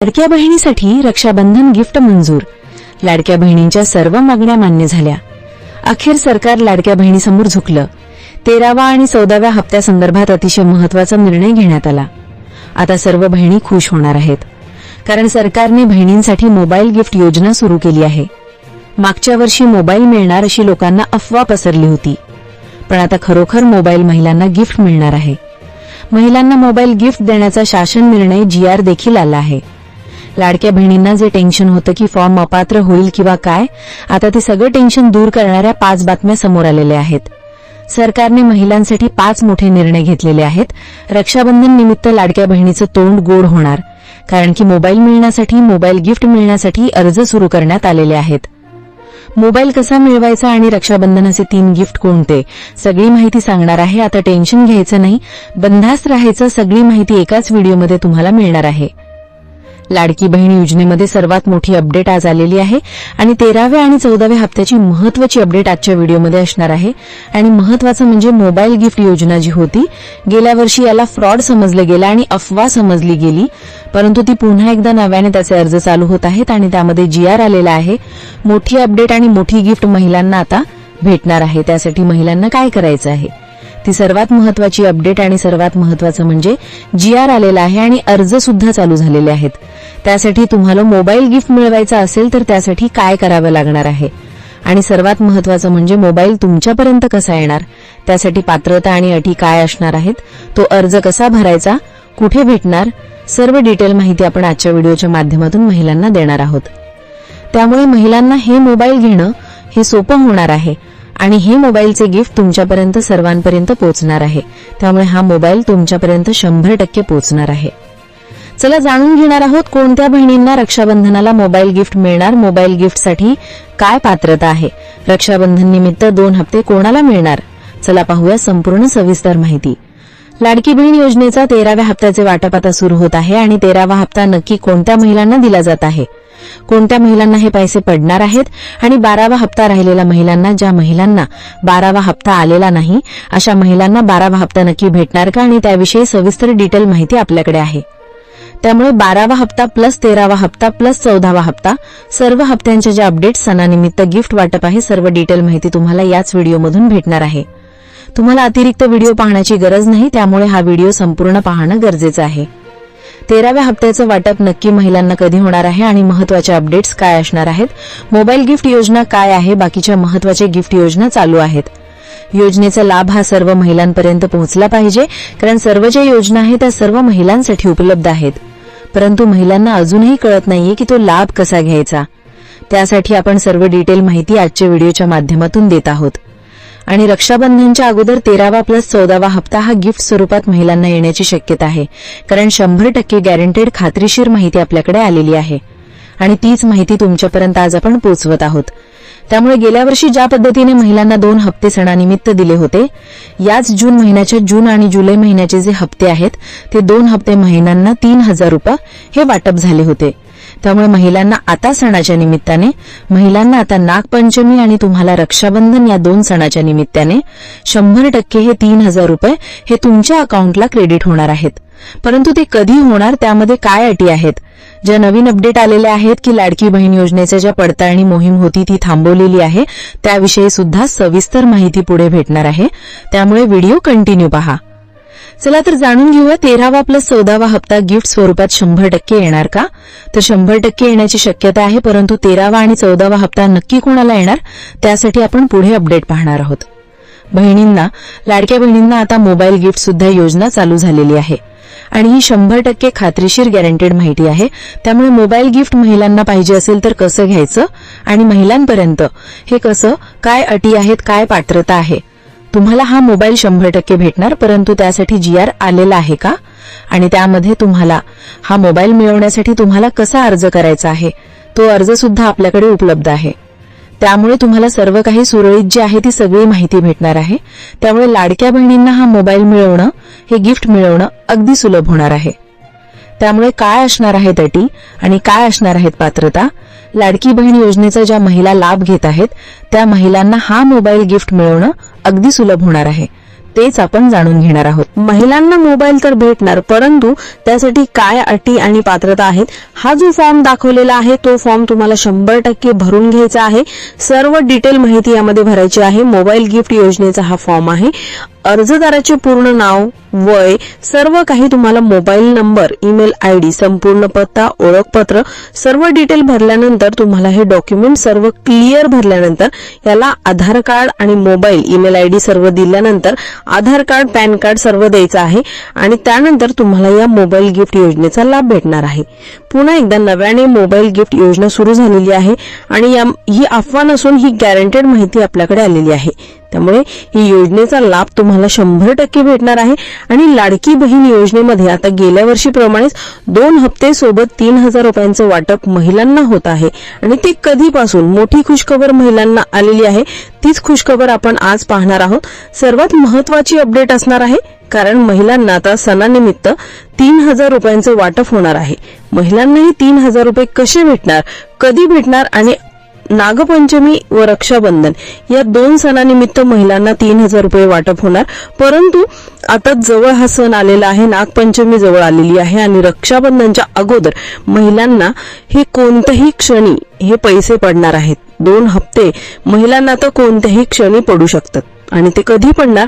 लाडक्या बहिणीसाठी रक्षाबंधन गिफ्ट मंजूर. लाडक्या बहिणींच्या सर्व मागण्या मान्य झाल्या. अखेर सरकार लाडक्या बहिणीसमोर झुकलं. 13वा आणि 14व्या हप्त्यासंदर्भात अतिशय महत्त्वाचा निर्णय घेण्यात आला. आता सर्व बहिणी खुश होणार आहेत, कारण सरकारने बहिणींसाठी मोबाईल गिफ्ट योजना सुरू केली आहे. मागच्या वर्षी मोबाईल मिळणार अशी लोकांना अफवा पसरली होती, पण आता खरोखर मोबाईल महिलांना गिफ्ट मिळणार आहे. महिलांना मोबाईल गिफ्ट देण्याचा शासन निर्णय GR देखील आला आहे. लाडक्या बहिणींना जे टेन्शन होतं की फॉर्म अपात्र होईल किंवा काय, आता ते सगळं टेन्शन दूर करणाऱ्या 5 बातम्या समोर आलेल्या आहेत. सरकारने महिलांसाठी 5 मोठे निर्णय घेतलेले आहेत. रक्षाबंधन निमित्त लाडक्या बहिणीचं तोंड गोड होणार, कारण की मोबाईल मिळण्यासाठी, मोबाईल गिफ्ट मिळण्यासाठी अर्ज सुरू करण्यात आलेले आहेत. मोबाईल कसा मिळवायचा आणि रक्षाबंधनाचे 3 गिफ्ट कोणते, सगळी माहिती सांगणार आहे. आता टेन्शन घ्यायचं नाही, बंधास्त राहायचं. सगळी माहिती एकाच व्हिडिओमध्ये तुम्हाला मिळणार आहे. लाडकी बहीण योजनेमध्ये सर्वात मोठी अपडेट आज आलेली आहे आणि 13व्या आणि 14व्या हप्त्याची महत्त्वाची अपडेट आजच्या व्हिडिओमध्ये असणार आहे. आणि महत्त्वाचं म्हणजे मोबाईल गिफ्ट योजना जी होती, गेल्या वर्षी याला फ्रॉड समजलं गेलं आणि अफवा समजली गेली, परंतु ती पुन्हा एकदा नव्याने त्याचे अर्ज चालू होत आहेत आणि त्यामध्ये GR आलेला आहे. मोठी अपडेट आणि मोठी गिफ्ट महिलांना आता भेटणार आहे. त्यासाठी महिलांना काय करायचं आहे, ती सर्वात महत्त्वाची अपडेट आणि सर्वात महत्त्वाचं म्हणजे GR आलेला आहे आणि अर्ज सुद्धा चालू झालेले आहेत. त्यासाठी तुम्हाला मोबाईल गिफ्ट मिळवायचा असेल तर त्यासाठी काय करावं लागणार आहे, आणि सर्वात महत्त्वाचं म्हणजे मोबाईल तुमच्यापर्यंत कसा येणार, त्यासाठी पात्रता आणि अटी काय असणार आहेत, तो अर्ज कसा भरायचा, कुठे भेटणार, सर्व डिटेल माहिती आपण आजच्या व्हिडिओच्या माध्यमातून महिलांना देणार आहोत. त्यामुळे महिलांना हे मोबाईल घेणं हे सोपं होणार आहे आणि हे मोबाईलचे गिफ्ट तुमच्यापर्यंत सर्वांपर्यंत पोहोचणार आहे. त्यामुळे हा मोबाईल तुमच्यापर्यंत 100% पोहोचणार आहे. चला जाणून घेणार आहोत कोणत्या बहिणींना रक्षाबंधनाला मोबाईल गिफ्ट मिळणार, मोबाईल गिफ्टसाठी काय पात्रता आहे, रक्षाबंधन निमित्त 2 हप्ते कोणाला मिळणार. चला पाहूया संपूर्ण सविस्तर माहिती. लाडकी बहीण योजनेचा 13व्या हप्त्याचे वाटप आता सुरू होत आहे आणि 13वा हप्ता नक्की कोणत्या महिलांना दिला जात आहे, कोणत्या महिलांना हे पैसे पडणार आहेत, आणि 12वा हप्ता राहिलेल्या महिलांना, ज्या महिलांना 12वा हप्ता आलेला नाही अशा महिलांना 12वा हप्ता नक्की भेटणार का, आणि त्याविषयी सविस्तर डिटेल माहिती आपल्याकडे आहे. त्यामुळे 12वा हप्ता प्लस 13वा हप्ता प्लस 14वा हप्ता, सर्व हप्त्यांच्या ज्या अपडेट, सणानिमित्त गिफ्ट वाटप आहे, सर्व डिटेल माहिती तुम्हाला याच व्हिडिओमधून भेटणार आहे. तुम्हाला अतिरिक्त व्हिडिओ पाहण्याची गरज नाही, त्यामुळे हा व्हिडिओ संपूर्ण पाहणं गरजेचं आहे. 13व्या हप्त्याचं वाटप नक्की महिलांना कधी होणार आहे आणि महत्त्वाच्या अपडेट्स काय असणार आहेत, मोबाईल गिफ्ट योजना काय आहे, बाकीच्या महत्त्वाच्या गिफ्ट योजना चालू आहेत. योजनेचा लाभ हा सर्व महिलांपर्यंत पोहोचला पाहिजे, कारण सर्व ज्या योजना आहेत त्या सर्व महिलांसाठी उपलब्ध आहेत, परंतु महिलांना अजूनही कळत नाहीये की तो लाभ कसा घ्यायचा. त्यासाठी आपण सर्व डिटेल माहिती आजच्या व्हिडिओच्या माध्यमातून देत आहोत. आणि रक्षाबंधनच्या अगोदर 13वा प्लस 14वा हप्ता हा गिफ्ट स्वरूपात महिलांना येण्याची शक्यता आहे, कारण 100% गॅरंटेड खात्रीशीर माहिती आपल्याकडे आलेली आहे आणि तीच माहिती तुमच्यापर्यंत आज आपण पोहोचवत आहोत. त्यामुळे गेल्या वर्षी ज्या पद्धतीने महिलांना 2 हप्ते सणानिमित्त दिले होते, याच जून महिन्याच्या जून आणि जुलै महिन्याचे जे हप्ते आहेत ते 2 हप्ते महिलांना 3000 रुपये हे वाटप झाले होते. त्यामुळे महिलांना आता सणाच्या निमित्ताने, महिलांना आता नागपंचमी आणि तुम्हाला रक्षाबंधन या 2 सणाच्या निमित्ताने 100% हे 3000 रुपये हे तुमच्या अकाउंटला क्रेडिट होणार आहेत. परंतु ते कधी होणार, त्यामध्ये काय अटी आहेत, ज्या नवीन अपडेट आलेल्या आहेत की लाडकी बहीण योजनेच्या ज्या पडताळणी मोहीम होती ती थांबवलेली आहे, त्याविषयी सुद्धा सविस्तर माहिती पुढे भेटणार आहे. त्यामुळे व्हिडिओ कंटिन्यू पहा. चला तर जाणून घेऊया 13वा प्लस 14वा हप्ता गिफ्ट स्वरूपात 100% येणार का, तर 100% येण्याची शक्यता आहे, परंतु 13वा आणि 14वा हप्ता नक्की कोणाला येणार त्यासाठी आपण पुढे अपडेट पाहणार आहोत. बहिणींना, लाडक्या बहिणींना आता मोबाईल गिफ्ट सुद्धा योजना चालू झालेली आहे आणि ही 100% खात्रीशीर गॅरंटेड माहिती आहे. त्यामुळे मोबाईल गिफ्ट महिलांना पाहिजे असेल तर कसं घ्यायचं आणि महिलांपर्यंत हे कसं, काय अटी आहेत, काय पात्रता आहे, तुम्हाला हा मोबाईल 100% भेटणार, परंतु त्यासाठी GR आलेला आहे का, आणि त्यामध्ये तुम्हाला हा मोबाईल मिळवण्यासाठी तुम्हाला कसा अर्ज करायचा आहे, तो अर्ज सुद्धा आपल्याकडे उपलब्ध आहे. त्यामुळे तुम्हाला सर्व काही सुरळीत जी आहे ती सगळी माहिती भेटणार आहे. त्यामुळे लाडक्या बहिणींना हा मोबाईल मिळवणं, हे गिफ्ट मिळवणं अगदी सुलभ होणार आहे. त्यामुळे काय असणार आहेत अटी आणि काय असणार आहेत पात्रता, लाडकी बहीण योजनेचा ज्या महिला लाभ घेत आहेत त्या महिलांना हा मोबाईल गिफ्ट मिळवणं अगदी सुलभ होणार आहे. तेच आपण जाणून घेणार आहोत। महिलांना मोबाईल तर भेटणार, परंतु त्यासाठी काय अटी आणि पात्रता आहेत, हा जो फॉर्म दाखवलेला आहे तो फॉर्म तुम्हाला 100% भरून घ्यायचा आहे। सर्व डिटेल माहिती यामध्ये भरायची आहे। मोबाईल गिफ्ट योजनेचा हा फॉर्म आहे। अर्जदाराचे पूर्ण नाव, वय, सर्व काही तुम्हाला मोबाईल नंबर, ईमेल आयडी, संपूर्ण पत्ता, ओळखपत्र सर्व डिटेल भरल्यानंतर तुम्हाला हे डॉक्युमेंट सर्व क्लिअर भरल्यानंतर याला आधार कार्ड आणि मोबाईल, ईमेल आयडी सर्व दिल्यानंतर आधार कार्ड, पॅन कार्ड सर्व द्यायचं आहे आणि त्यानंतर तुम्हाला या मोबाईल गिफ्ट योजनेचा लाभ भेटणार आहे। पुन्हा एकदा नव्याने मोबाईल गिफ्ट योजना सुरू झालेली आहे आणि ही अफवा नसून ही गॅरंटेड माहिती आपल्याकडे आलेली आहे। त्यामुळे ही योजनेचा लाभ तुम्हाला 100% भेटणार आहे आणि लाडकी बहीण योजनेमध्ये आता गेल्या वर्षीप्रमाणेच 2 हप्ते सोबत 3000 रुपयांचं वाटप महिलांना होत आहे आणि ते कधीपासून मोठी खुशखबर महिलांना आलेली आहे, तीच खुशखबर आपण आज पाहणार आहोत। सर्वात महत्त्वाची अपडेट असणार आहे, कारण महिलांना आता सणानिमित्त 3000 रुपयांचं वाटप होणार आहे। महिलांनाही 3000 रुपये कसे भेटणार, कधी भेटणार आणि नागपंचमी व रक्षाबंधन या 2 सणानिमित्त महिलांना 3000 रुपये वाटप होणार, परंतु आता जवळ हा सण आलेला आहे, नागपंचमी जवळ आलेली आहे आणि रक्षाबंधनच्या अगोदर महिलांना हे कोणत्याही क्षणी हे पैसे पडणार आहेत। 2 हप्ते महिलांना तर कोणत्याही क्षणी पडू शकतात आणि ते कधी पडणार,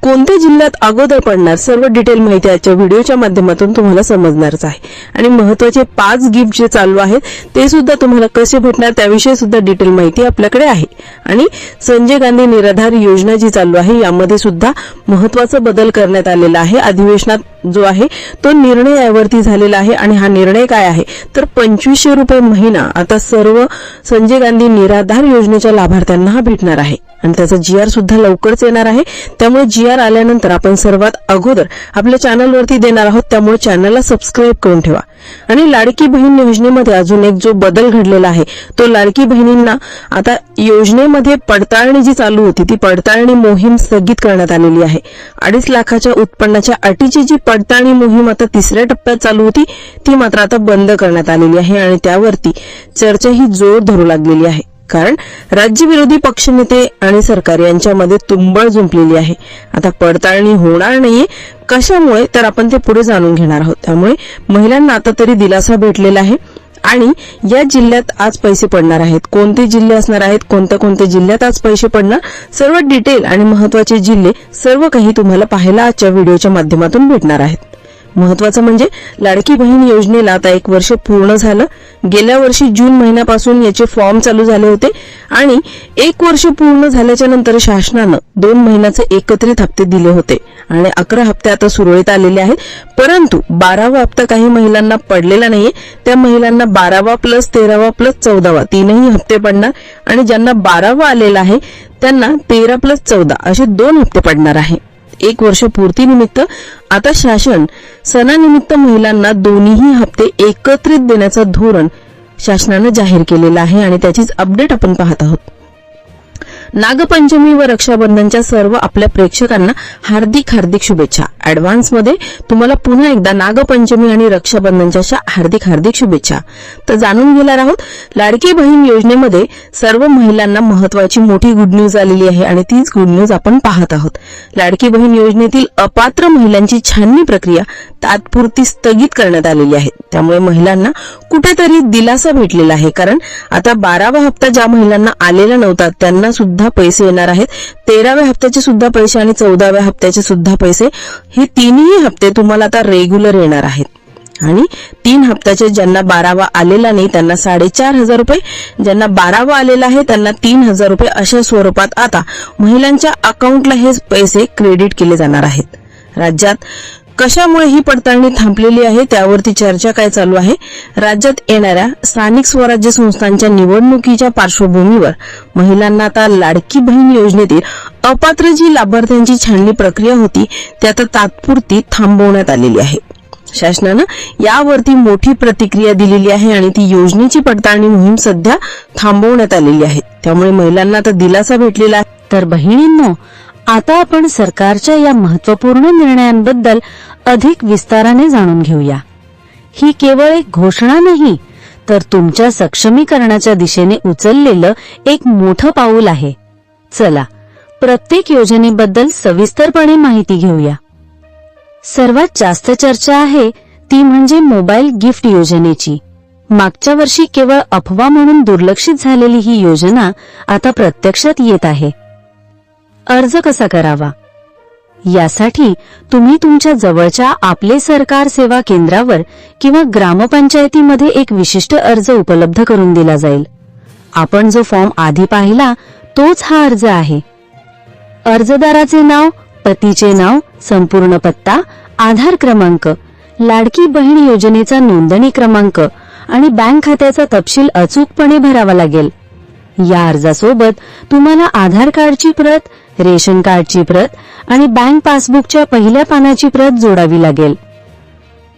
कोणत्या जिल्ह्यात अगोदर पडणार, सर्व डिटेल माहिती आजच्या व्हिडिओच्या माध्यमातून तुम्हाला समजणारच आहे आणि महत्त्वाचे 5 गिफ्ट जे चालू आहेत ते सुद्धा तुम्हाला कसे भेटणार त्याविषयी सुद्धा डिटेल माहिती आपल्याकडे आहे। आणि संजय गांधी निराधार योजना जी चालू आहे यामध्ये सुद्धा महत्त्वाचा बदल करण्यात आलेला आहे। अधिवेशनात जो आहे तो निर्णय यावरती झालेला आहे आणि हा निर्णय काय आहे तर 2500 रुपये महिना आता सर्व संजय गांधी निराधार योजनेच्या लाभार्थ्यांना हा भेटणार आहे आणि त्याचा GR सुद्धा लवकरच येणार आहे। त्यामुळे GR आल्यानंतर आपण सर्वात अगोदर आपल्या चॅनलवरती देणार आहोत, त्यामुळे चॅनलला सबस्क्राईब करून ठेवा। आणि लाडकी बहीण योजनेमध्ये अजून एक जो बदल घडलेला आहे तो लाडकी बहिणींना आता योजनेमध्ये पडताळणी जी चालू होती ती पडताळणी मोहीम स्थगित करण्यात आलेली आहे। 2.5 लाखाच्या उत्पन्नाच्या अटीची जी पडताळणी मोहीम आता 3ऱ्या टप्प्यात चालू होती ती मात्र आता बंद करण्यात आलेली आहे आणि त्यावरती चर्चा ही जोर धरू लागलेली आहे, कारण राज्य विरोधी पक्षनेते आणि सरकार यांच्यामध्ये तुंबळ जुंपलेली आहे। आता पडताळणी होणार नाहीये, कशामुळे तर आपण ते पुढे जाणून घेणार आहोत। त्यामुळे महिलांना आता तरी दिलासा भेटलेला आहे आणि या जिल्ह्यात आज पैसे पडणार आहेत, कोणते जिल्हे असणार आहेत, कोणत्या जिल्ह्यात आज पैसे पडणार, सर्व डिटेल आणि महत्त्वाचे जिल्हे सर्व काही तुम्हाला पाहायला आजच्या व्हिडिओच्या माध्यमातून भेटणार आहेत। महत्त्वाचं म्हणजे लाडकी बहीण योजनेला आता 1 वर्ष पूर्ण झालं। गेल्या वर्षी जून महिन्यापासून याचे फॉर्म चालू झाले होते आणि 1 वर्ष पूर्ण झाल्याच्या नंतर शासनानं 2 महिन्याचे एकत्रित हप्ते दिले होते आणि 11 हप्ते आता सुरळीत आलेले आहेत, परंतु 12वा हप्ता काही महिलांना पडलेला नाहीये। त्या महिलांना 12वा प्लस 13वा प्लस 14वा तीनही हप्ते पडणार आणि ज्यांना 12वा आलेला आहे त्यांना 13 प्लस 14 असे 2 हप्ते पडणार आहे। 1 वर्ष पूर्तीनिमित्त आता शासन सणानिमित्त महिलांना दोन्ही हप्ते एकत्रित देण्याचा धोरण शासनाने जाहीर केलेला आहे आणि त्याचीच अपडेट आपण पाहत आहोत। नागपंचमी व रक्षाबंधनच्या सर्व आपल्या प्रेक्षकांना हार्दिक हार्दिक शुभेच्छा। ऍडव्हान्स मध्ये तुम्हाला पुन्हा एकदा नागपंचमी आणि रक्षाबंधनच्या हार्दिक हार्दिक शुभेच्छा। तर जाणून घेणार आहोत लाडकी बहीण योजनेमध्ये सर्व महिलांना महत्त्वाची मोठी गुड न्यूज आलेली आहे आणि तीच गुड न्यूज आपण पाहत आहोत। लाडकी बहीण योजनेतील अपात्र महिलांची छाननी प्रक्रिया तात्पुरती स्थगित करण्यात आलेली आहे। त्यामुळे महिलांना कुठेतरी दिलासा भेटलेला आहे, कारण आता 12वा हप्ता ज्या महिलांना आलेला नव्हता त्यांना सुद्धा पैसे येणार आहेत। 13व्या हप्त्याचे सुद्धा पैसे आणि 14व्या हप्त्याचे सुद्धा पैसे, हे तिन्ही हप्ते तुम्हाला आता रेग्युलर येणार आहेत आणि 3 हप्त्याचे ज्यांना 12वा आलेला नाही त्यांना 4500 रुपये, ज्यांना 12वा आलेला आहे त्यांना 3000 रुपये अशा स्वरूपात आता महिलांच्या अकाउंटला हे पैसे क्रेडिट केले जाणार आहेत। राज्यात कशामुळे ही पडताळणी थांबलेली आहे त्यावरती चर्चा काय चालू आहे। राज्यात येणाऱ्या स्थानिक स्वराज्य संस्थांच्या निवडणुकीच्या पार्श्वभूमीवर महिलांना आता लाडकी बहीण योजनेतील अपात्र जी लाभार्थ्यांची छाननी प्रक्रिया होती ती आता तात्पुरती थांबवण्यात आलेली आहे। शासनानं यावरती मोठी प्रतिक्रिया दिलेली आहे आणि ती योजनेची पडताळणी मोहीम सध्या थांबवण्यात आलेली आहे। त्यामुळे महिलांना आता दिलासा भेटलेला आहे। तर बहिणींनो, आता आपण सरकारच्या या महत्त्वपूर्ण निर्णयांबद्दल अधिक विस्ताराने जाणून घेऊया। ही केवळ एक घोषणा नाही, तर तुमच्या सक्षमीकरणाच्या दिशेने उचललेलं एक मोठं पाऊल आहे। चला प्रत्येक योजनेबद्दल सविस्तरपणे माहिती घेऊया. सर्वात जास्त चर्चा आहे ती म्हणजे मोबाईल गिफ्ट योजनेची. मागच्या वर्षी केवळ अफवा म्हणून दुर्लक्षित झालेली ही योजना आता प्रत्यक्षात येत आहे. अर्ज कसा करावा? यासाठी तुम्ही तुमच्या जवळच्या आपले सरकार सेवा केंद्रावर किंवा ग्रामपंचायतीमध्ये एक विशिष्ट अर्ज उपलब्ध करून दिला जाईल. आपण जो फॉर्म आधी पाहिला तोच हा अर्ज आहे. अर्जदाराचे नाव, पतीचे नाव, संपूर्ण पत्ता, आधार क्रमांक, लाडकी बहीण योजनेचा नोंदणी क्रमांक आणि बँक खात्याचा तपशील अचूकपणे भरावा लागेल. या अर्जासोबत तुम्हाला आधार कार्डची प्रत, रेशन कार्डची प्रत आणि बँक पासबुकच्या पहिल्या पानाची प्रत जोडावी लागेल.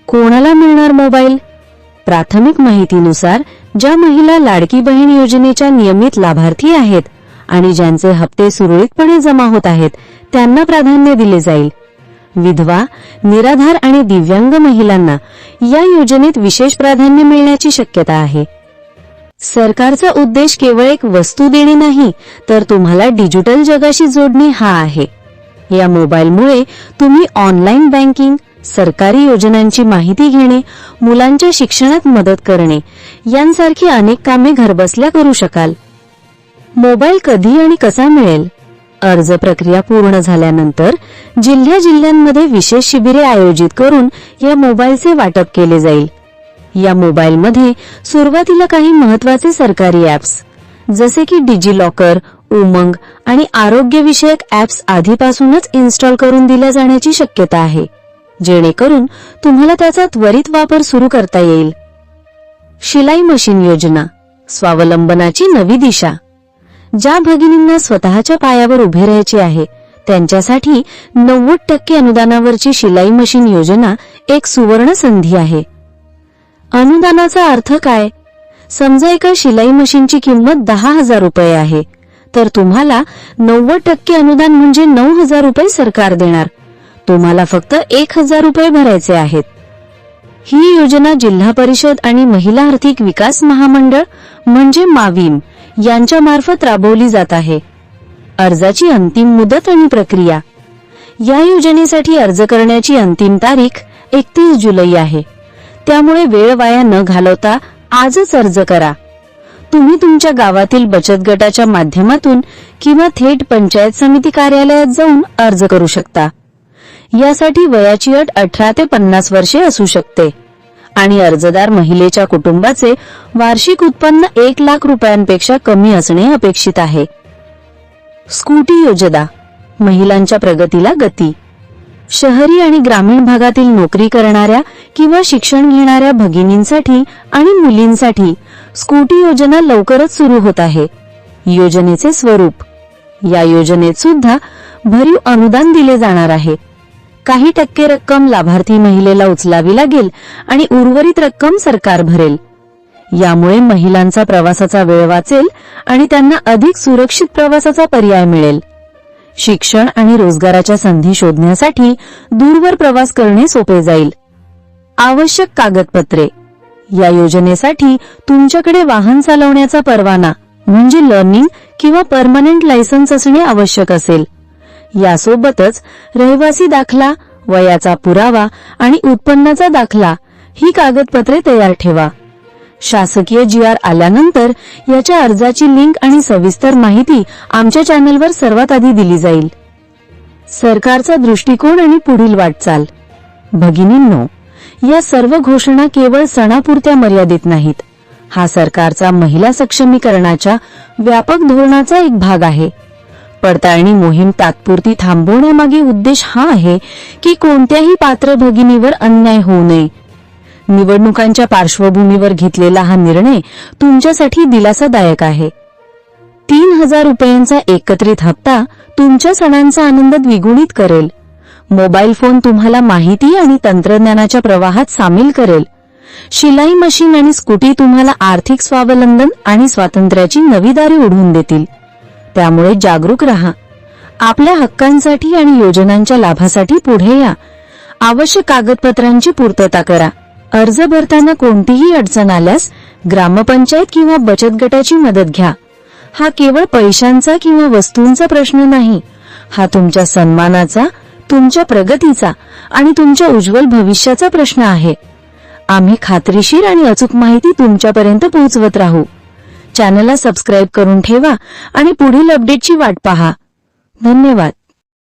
कोणाला मिळणार मोबाईल? प्राथमिक माहितीनुसार ज्या महिला लाडकी बहीण योजनेच्या नियमित लाभार्थी आहेत आणि ज्यांचे हप्ते सुरळीतपणे जमा होत आहेत त्यांना प्राधान्य दिले जाईल. विधवा, निराधार आणि दिव्यांग महिलांना या योजनेत विशेष प्राधान्य मिळण्याची शक्यता आहे. सरकारचा उद्देश केवळ एक वस्तू देणे नाही, तर तुम्हाला डिजिटल जगाशी जोडणे हा आहे. या मोबाईलमुळे तुम्ही ऑनलाईन बँकिंग, सरकारी योजनांची माहिती घेणे, मुलांच्या शिक्षणात मदत करणे यांसारखी अनेक कामे घरबसल्या करू शकाल. मोबाईल कधी आणि कसा मिळेल? अर्ज प्रक्रिया पूर्ण झाल्यानंतर जिल्ह्यांमध्ये विशेष शिबिरे आयोजित करून या मोबाईलचे वाटप केले जाईल. या मोबाईलमध्ये सुरुवातीला काही महत्त्वाचे सरकारी ॲप्स जसे की डिजिलॉकर, उमंग आणि आरोग्यविषयक ॲप्स आधीपासूनच इन्स्टॉल करून दिल्या जाण्याची शक्यता आहे, जेणेकरून तुम्हाला त्याचा त्वरित वापर सुरू करता येईल. शिलाई मशीन योजना, स्वावलंबनाची नवी दिशा. ज्या भगिनींना स्वतःच्या पायावर उभे राहायचे आहे त्यांच्यासाठी 90% अनुदानावरची शिलाई मशीन योजना एक सुवर्ण संधी आहे. अनुदानाचा अर्थ काय? समजा एका शिलाई मशीनची किंमत 10,000 रुपये आहे, तर तुम्हाला 90% अनुदान म्हणजे 9,000 रुपये सरकार देणार. तुम्हाला फक्त 1,000 रुपये भरायचे आहेत. ही योजना जिल्हा परिषद आणि महिला आर्थिक विकास महामंडळ म्हणजे माविम यांच्या मार्फत राबवली जात आहे. अर्जाची अंतिम मुदत आणि प्रक्रिया. या योजनेसाठी अर्ज करण्याची अंतिम तारीख 31 जुलै आहे. त्यामुळे वेळ वाया न घालवता आजच अर्ज करा. तुम्ही तुमच्या गावातील बचत गटाच्या माध्यमातून किंवा थेट पंचायत समिती कार्यालयात जाऊन अर्ज करू शकता. यासाठी वयाची अट 18 ते 50 वर्षे असू शकते आणि अर्जदार महिलेच्या कुटुंबाचे वार्षिक उत्पन्न 1 लाख रुपयांपेक्षा कमी असणे अपेक्षित आहे. स्कूटी योजना, महिलांच्या प्रगतीला गती. शहरी आणि ग्रामीण भागातील नोकरी करणाऱ्या किंवा शिक्षण घेणाऱ्या भगिनींसाठी आणि मुलींसाठी स्कूटी योजना लवकरच सुरू होत आहे. योजनेचे स्वरूप. या योजनेत सुद्धा भरीव अनुदान दिले जाणार आहे. काही टक्के रक्कम लाभार्थी महिलेला उचलावी लागेल आणि उर्वरित रक्कम सरकार भरेल. यामुळे महिलांचा प्रवासाचा वेळ वाचेल आणि त्यांना अधिक सुरक्षित प्रवासाचा पर्याय मिळेल. शिक्षण आणि रोजगाराच्या संधी शोधण्यासाठी दूरवर प्रवास करणे सोपे जाईल. आवश्यक कागदपत्रे. या योजनेसाठी तुमच्याकडे वाहन चालवण्याचा परवाना म्हणजे लर्निंग किंवा परमनंट लायसन्स असणे आवश्यक असेल. यासोबतच रहिवासी दाखला, वयाचा पुरावा आणि उत्पन्नाचा दाखला ही कागदपत्रे तयार ठेवा. शासकीय GR आल्यानंतर याच्या अर्जाची लिंक आणि सविस्तर माहिती आमच्या चॅनलवर सर्वात आधी दिली जाईल. सरकारचा दृष्टिकोन आणि पुढील वाटचाल. भगिनींनो, या सर्व घोषणा केवळ सणापुरत्या मर्यादित नाहीत. हा सरकारचा महिला सक्षमीकरणाच्या व्यापक धोरणाचा एक भाग आहे. पडताळणी मोहीम तात्पुरती थांबवण्यामागे उद्देश हा आहे की कोणत्याही पात्र भगिनीवर अन्याय होऊ नये. निवडणुकांच्या पार्श्वभूमीवर घेतलेला हा निर्णय तुमच्यासाठी दिलासादायक आहे. 3,000 रुपयांचा एकत्रित हप्ता तुमच्या सणांचा आनंद द्विगुणित करेल. मोबाईल फोन तुम्हाला माहिती आणि तंत्रज्ञानाच्या प्रवाहात सामील करेल. शिलाई मशीन आणि स्कूटी तुम्हाला आर्थिक स्वावलंबन आणि स्वातंत्र्याची नवी दारे उघडून देतील. त्यामुळे जागरूक रहा. आपल्या हक्कांसाठी आणि योजनांच्या लाभासाठी पुढे या. आवश्यक कागदपत्रांची पूर्तता करा. अर्ज भरताना कोणतीही अडचण आल्यास ग्रामपंचायत किंवा बचत गटाची मदत घ्या. हा केवळ पैशांचा किंवा वस्तूंचा प्रश्न नाही, हा तुमच्या सन्मानाचा, तुमच्या प्रगतीचा आणि तुमच्या उज्ज्वल भविष्याचा प्रश्न आहे. आम्ही खात्रीशीर आणि अचूक माहिती तुमच्यापर्यंत पोहोचवत राहू. चॅनलला सबस्क्राईब करून ठेवा आणि पुढील अपडेटची वाट पहा. धन्यवाद.